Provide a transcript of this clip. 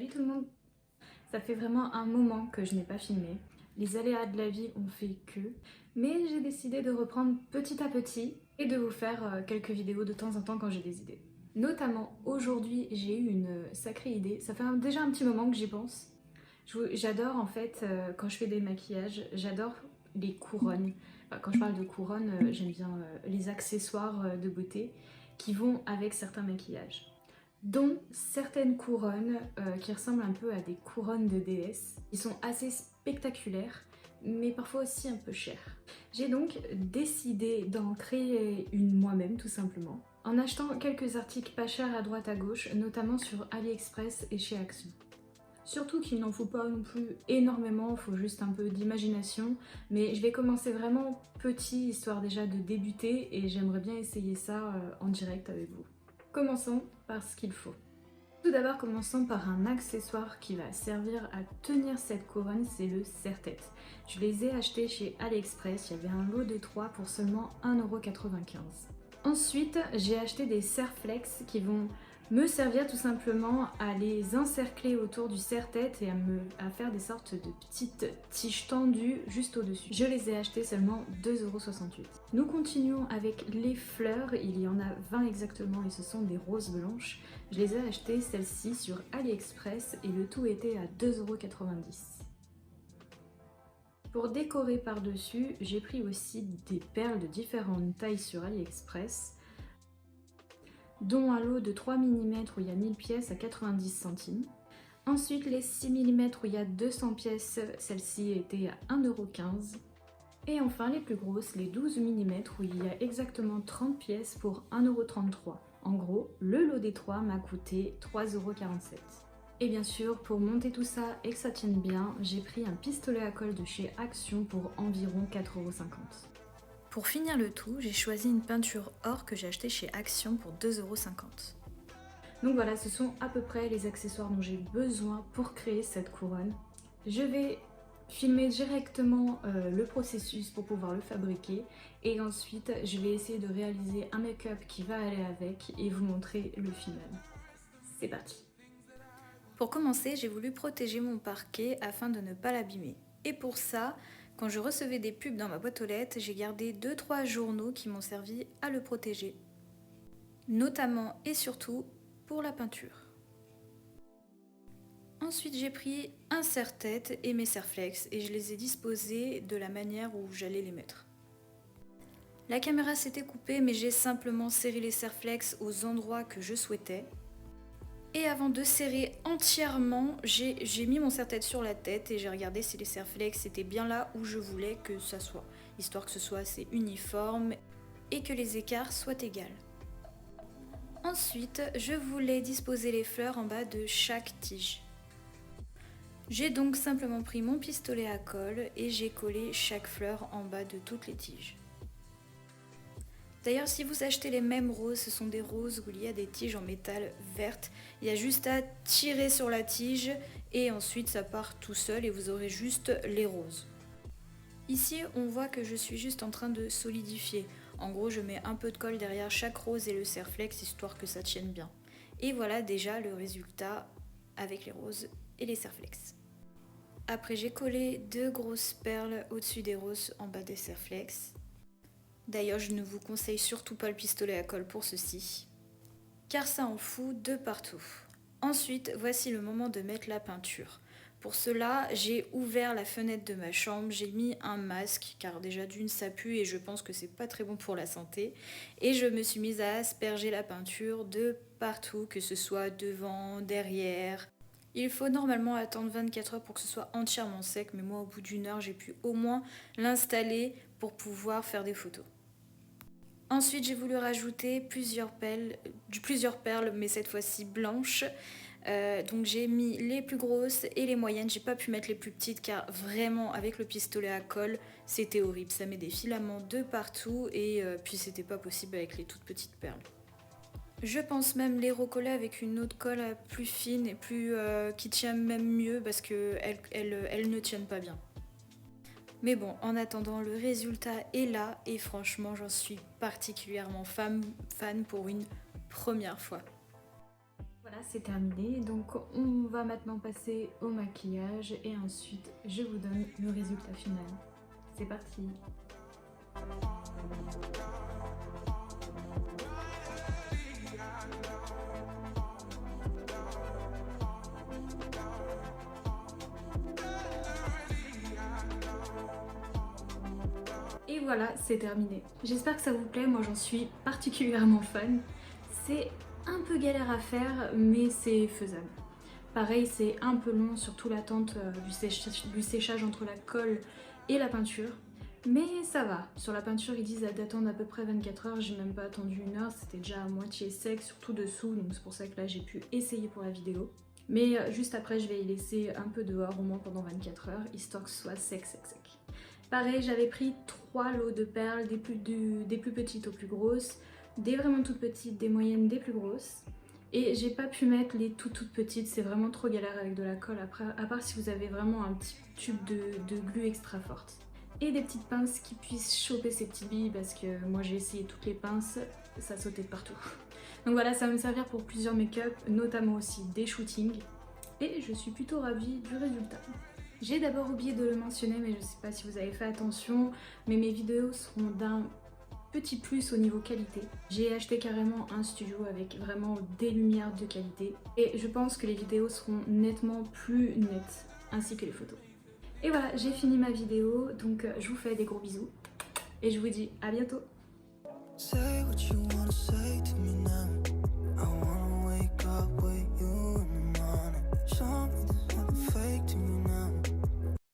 Salut tout le monde! Ça fait vraiment un moment que je n'ai pas filmé. Les aléas de la vie ont fait que... Mais j'ai décidé de reprendre petit à petit et de vous faire quelques vidéos de temps en temps quand j'ai des idées. Notamment aujourd'hui, j'ai eu une sacrée idée. Ça fait déjà un petit moment que j'y pense. J'adore en fait, quand je fais des maquillages, j'adore les couronnes. Enfin, quand je parle de couronnes, j'aime bien les accessoires de beauté qui vont avec certains maquillages, dont certaines couronnes qui ressemblent un peu à des couronnes de déesses. Ils sont assez spectaculaires, mais parfois aussi un peu chers. J'ai donc décidé d'en créer une moi-même, tout simplement, en achetant quelques articles pas chers à droite à gauche, notamment sur AliExpress et chez Action. Surtout qu'il n'en faut pas non plus énormément, il faut juste un peu d'imagination, mais je vais commencer vraiment petit, histoire déjà de débuter, et j'aimerais bien essayer ça en direct avec vous. Commençons par ce qu'il faut. Tout d'abord, commençons par un accessoire qui va servir à tenir cette couronne, c'est le serre-tête. Je les ai achetés chez AliExpress, il y avait un lot de 3 pour seulement 1,95 €. Ensuite, j'ai acheté des serre-flex qui vont me servir tout simplement à les encercler autour du serre-tête et à faire des sortes de petites tiges tendues juste au-dessus. Je les ai achetés seulement 2,68 €. Nous continuons avec les fleurs, il y en a 20 exactement et ce sont des roses blanches. Je les ai achetées celles-ci sur AliExpress et le tout était à 2,90 €. Pour décorer par-dessus, j'ai pris aussi des perles de différentes tailles sur AliExpress, dont un lot de 3 mm où il y a 1000 pièces à 90 centimes. Ensuite les 6 mm où il y a 200 pièces, celle-ci était à 1,15 €. Et enfin les plus grosses, les 12 mm où il y a exactement 30 pièces pour 1,33 €. En gros, le lot des 3 m'a coûté 3,47 €. Et bien sûr, pour monter tout ça et que ça tienne bien, j'ai pris un pistolet à colle de chez Action pour environ 4,50 €. Pour finir le tout, j'ai choisi une peinture or que j'ai achetée chez Action pour 2,50 €. Donc voilà, ce sont à peu près les accessoires dont j'ai besoin pour créer cette couronne. Je vais filmer directement le processus pour pouvoir le fabriquer et ensuite je vais essayer de réaliser un make-up qui va aller avec et vous montrer le final. C'est parti! Pour commencer, j'ai voulu protéger mon parquet afin de ne pas l'abîmer. Et pour ça, quand je recevais des pubs dans ma boîte aux lettres, j'ai gardé 2-3 journaux qui m'ont servi à le protéger. Notamment et surtout pour la peinture. Ensuite, j'ai pris un serre-tête et mes serre-flex et je les ai disposés de la manière où j'allais les mettre. La caméra s'était coupée, mais j'ai simplement serré les serre-flex aux endroits que je souhaitais. Et avant de serrer entièrement, j'ai mis mon serre-tête sur la tête et j'ai regardé si les serre-flex étaient bien là où je voulais que ça soit, histoire que ce soit assez uniforme et que les écarts soient égaux. Ensuite, je voulais disposer les fleurs en bas de chaque tige. J'ai donc simplement pris mon pistolet à colle et j'ai collé chaque fleur en bas de toutes les tiges. D'ailleurs, si vous achetez les mêmes roses, ce sont des roses où il y a des tiges en métal verte. Il y a juste à tirer sur la tige et ensuite ça part tout seul et vous aurez juste les roses. Ici, on voit que je suis juste en train de solidifier. En gros, je mets un peu de colle derrière chaque rose et le serre-flex histoire que ça tienne bien. Et voilà déjà le résultat avec les roses et les serre-flex. Après, j'ai collé 2 grosses perles au-dessus des roses en bas des serre-flex. D'ailleurs, je ne vous conseille surtout pas le pistolet à colle pour ceci, car ça en fout de partout. Ensuite, voici le moment de mettre la peinture. Pour cela, j'ai ouvert la fenêtre de ma chambre, j'ai mis un masque, car déjà d'une ça pue et je pense que c'est pas très bon pour la santé. Et je me suis mise à asperger la peinture de partout, que ce soit devant, derrière. Il faut normalement attendre 24 heures pour que ce soit entièrement sec, mais moi au bout d'une heure, j'ai pu au moins l'installer pour pouvoir faire des photos. Ensuite, j'ai voulu rajouter plusieurs perles, mais cette fois-ci blanches. Donc j'ai mis les plus grosses et les moyennes. J'ai pas pu mettre les plus petites car vraiment avec le pistolet à colle, c'était horrible. Ça met des filaments de partout et puis c'était pas possible avec les toutes petites perles. Je pense même les recoller avec une autre colle plus fine et qui tient même mieux parce qu'elles ne tiennent pas bien. Mais bon, en attendant, le résultat est là et franchement, j'en suis particulièrement fan pour une première fois. Voilà, Voilà, c'est terminé, donc on va maintenant passer au maquillage et ensuite je vous donne le résultat final. C'est parti! Et voilà, c'est terminé. J'espère que ça vous plaît, moi j'en suis particulièrement fan. C'est un peu galère à faire, mais c'est faisable. Pareil, c'est un peu long, surtout l'attente du séchage entre la colle et la peinture. Mais ça va. Sur la peinture, ils disent d'attendre à peu près 24 heures. J'ai même pas attendu 1 heure, c'était déjà à moitié sec, surtout dessous. Donc c'est pour ça que là, j'ai pu essayer pour la vidéo. Mais juste après, je vais y laisser un peu dehors, au moins pendant 24 heures, histoire que ce soit sec. Pareil, j'avais pris 3 lots de perles, des plus petites aux plus grosses, des vraiment toutes petites, des moyennes, des plus grosses. Et j'ai pas pu mettre les toutes petites, c'est vraiment trop galère avec de la colle après, à part si vous avez vraiment un petit tube de glu extra forte. Et des petites pinces qui puissent choper ces petites billes parce que moi j'ai essayé toutes les pinces, ça sautait de partout. Donc voilà, ça va me servir pour plusieurs make-up, notamment aussi des shootings. Et je suis plutôt ravie du résultat. J'ai d'abord oublié de le mentionner, mais je sais pas si vous avez fait attention, mais mes vidéos seront d'un petit plus au niveau qualité. J'ai acheté carrément un studio avec vraiment des lumières de qualité et je pense que les vidéos seront nettement plus nettes, ainsi que les photos. Et voilà, j'ai fini ma vidéo, donc je vous fais des gros bisous et je vous dis à bientôt. Say what you wanna say.